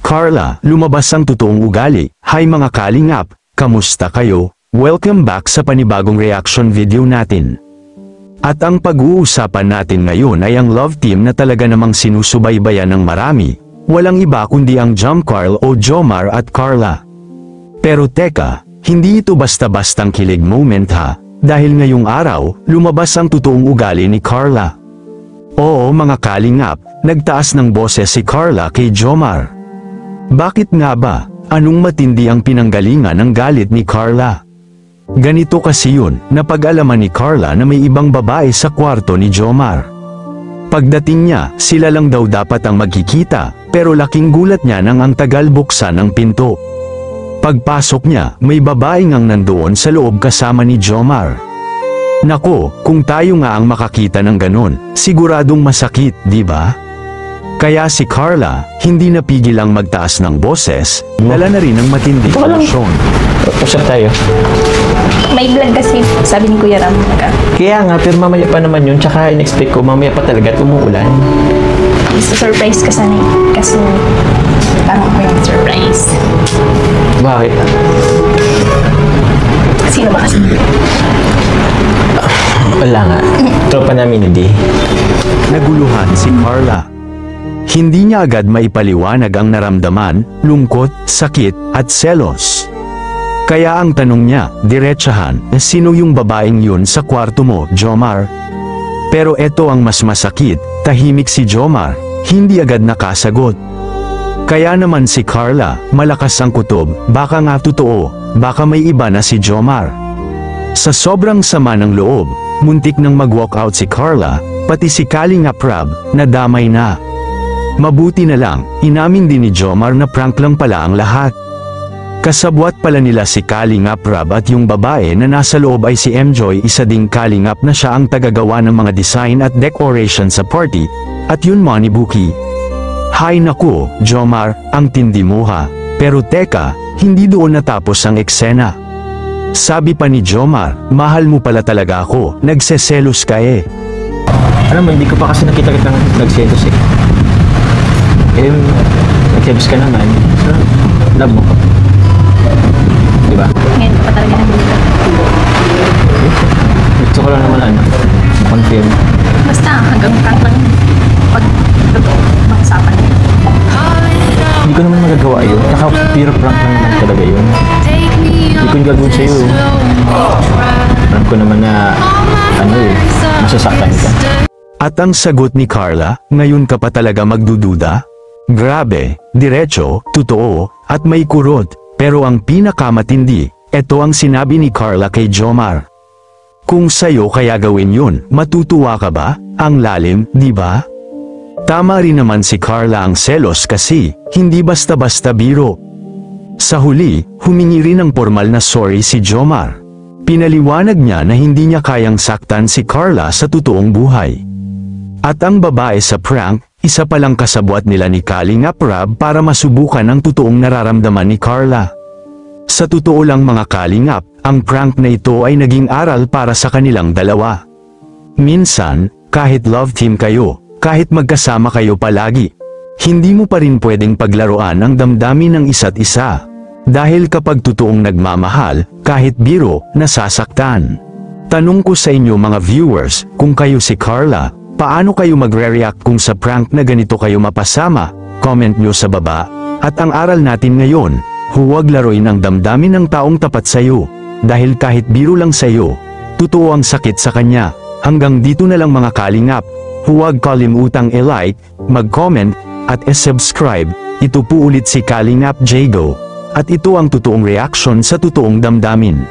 Carla, lumabas ang totoong ugali. Hi mga kalingap, kamusta kayo? Welcome back sa panibagong reaction video natin. At ang pag-uusapan natin ngayon ay ang love team na talaga namang sinusubaybayan ng marami. Walang iba kundi ang Jomcarl o Jomar at Carla. Pero teka, hindi ito basta-bastang kilig moment ha, dahil ngayong araw, lumabas ang totoong ugali ni Carla. Oo mga kalingap, nagtaas ng boses si Carla kay Jomar. Bakit nga ba? Anong matindi ang pinanggalingan ng galit ni Carla? Ganito kasi yun, napag-alaman ni Carla na may ibang babae sa kwarto ni Jomar. Pagdating niya, sila lang daw dapat ang magkikita, pero laking gulat niya nang ang tagal buksan ng pinto. Pagpasok niya, may babae ngang nandoon sa loob kasama ni Jomar. Nako, kung tayo nga ang makakita ng ganon, siguradong masakit, di ba? Kaya si Carla, hindi napigil ang magtaas ng boses, dala na rin ng matinding emosyon. Usap tayo. May vlog kasi, sabi ni Kuya Ram. Kaya nga, pero mamaya pa naman yun, tsaka in-expect ko, mamaya pa talaga at umuulan. Gusto surprise ka sana eh. Kasi, parang ako yung surprise. Bakit? Sino ba kasi? Wala nga. Tropa namin hindi. Naguluhan si Carla. Hindi niya agad maipaliwanag ang naramdaman, lungkot, sakit, at selos. Kaya ang tanong niya, diretsahan, sino yung babaeng yun sa kwarto mo, Jomar? Pero eto ang mas masakit, tahimik si Jomar, hindi agad nakasagot. Kaya naman si Carla, malakas ang kutob, baka nga totoo, baka may iba na si Jomar. Sa sobrang sama ng loob, muntik nang mag-walk out si Carla, pati si Kalingap Rab, nadamay na. Mabuti na lang, inamin din ni Jomar na prank lang pala ang lahat. Kasabwat pala nila si Kalingap Rab at yung babae na nasa loob ay si Mjoy, isa ding Kalingap na siya ang tagagawa ng mga design at decoration sa party, at yun Money Buki. Hay naku, Jomar, ang tindi mo ha. Pero teka, hindi doon natapos ang eksena. Sabi pa ni Jomar, mahal mo pala talaga ako, nagseselos ka eh. Alam mo, hindi ko pa kasi nakita kitang nagselos eh. Nag-selos ka naman. So, love mo ko. Diba? Ngayon pa talaga ng vlog. Gusto ko lang naman confirm. Basta, hanggang prank lang. Pag totoo, mag-usapan niya. Hindi ko naman magagawa yun. Pure prank lang naman talaga yun. Hindi ko yung gagawin sa'yo. Alam ko naman na, masasaktan ka. At ang sagot ni Carla, ngayon ka pa talaga magdududa? Grabe, diretso, totoo, at may kurot, pero ang pinakamatindi, eto ang sinabi ni Carla kay Jomar. Kung sa'yo kaya gawin yun, matutuwa ka ba? Ang lalim, di ba? Tama rin naman si Carla ang selos kasi, hindi basta-basta biro. Sa huli, humingi rin ng formal na sorry si Jomar. Pinaliwanag niya na hindi niya kayang saktan si Carla sa totoong buhay. At ang babae sa prank, isa palang kasabwat nila ni Kalingap Rab para masubukan ang totoong nararamdaman ni Carla. Sa totoo lang mga kalingap, ang prank na ito ay naging aral para sa kanilang dalawa. Minsan, kahit love team kayo, kahit magkasama kayo palagi, hindi mo pa rin pwedeng paglaruan ang damdamin ng isa't isa. Dahil kapag totoong nagmamahal, kahit biro, nasasaktan. Tanong ko sa inyo mga viewers, kung kayo si Carla, paano kayo magre-react kung sa prank na ganito kayo mapasama? Comment nyo sa baba. At ang aral natin ngayon, huwag laruin ang damdamin ng taong tapat sa'yo. Dahil kahit biro lang sa'yo, totoo ang sakit sa kanya. Hanggang dito na lang mga kalingap. Huwag kalimutang i-like, mag-comment, at i-subscribe. Ito po ulit si Kalingap Jago. At ito ang totoong reaction sa totoong damdamin.